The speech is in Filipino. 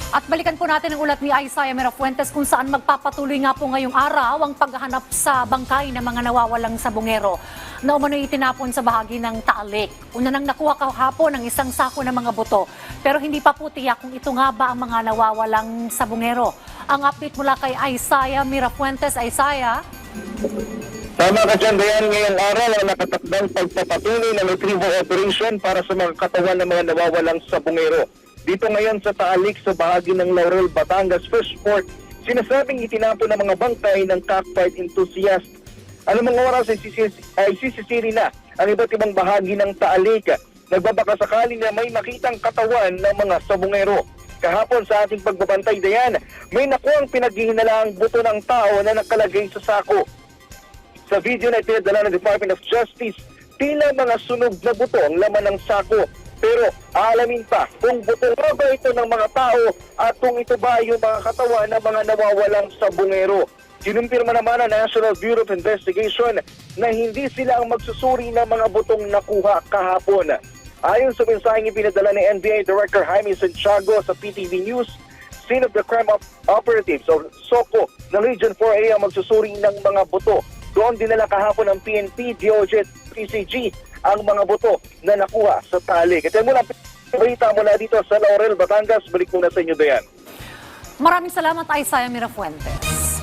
At balikan po natin ang ulat ni Isaiah Mirafuentes kung saan magpapatuloy nga po ngayong araw ang paghahanap sa bangkay ng mga nawawalang sabungero na umano'y itinapon sa bahagi ng Taal Lake. Una nang nakuha kahapon ang isang sako ng mga buto, pero hindi pa po tiyak kung ito nga ba ang mga nawawalang sabungero. Ang update mula kay Isaiah Mirafuentes. Isaiah? Tama ka dyan, Dayan. Ngayong araw ang nakatakdang pagpapatuloy ng retrieval operation para sa mga katawan ng mga nawawalang sabungero. Dito ngayon sa Taal Lake sa bahagi ng Laurel, Batangas Fishport, sinasabing itinapon ng mga bangkay ng cockfight enthusiast. Mga oras ay sisisiri na ang iba't ibang bahagi ng Taal Lake. Nagbabaka sakali na may makitang katawan ng mga sabungero. Kahapon sa ating pagbabantay, Dayan, may nakuhang pinaghihinalaang buto ng tao na nakalagay sa sako. Sa video na itinadala ng Department of Justice, tila mga sunog na buto ang laman ng sako. Pero aalamin pa kung buto nga ba ito ng mga tao at kung ito ba yung mga katawan ng mga nawawalang sabungero. Kinumpirma naman ng National Bureau of Investigation na hindi sila ang magsusuri ng mga butong nakuha kahapon. Ayon sa mensaheng ipinadala ni NBI Director Jaime Santiago sa PTV News, scene of the crime operatives o SOCO ng Region 4A ang magsusuri ng mga buto. Doon dinala kahapon ng PNP, DOJ at PCG ang mga buto na nakuha sa Taal Lake. At yan mula, balita mula dito sa Laurel, Batangas. Balik muna sa inyo, Dayan. Maraming salamat, Isaiah Mirafuentes.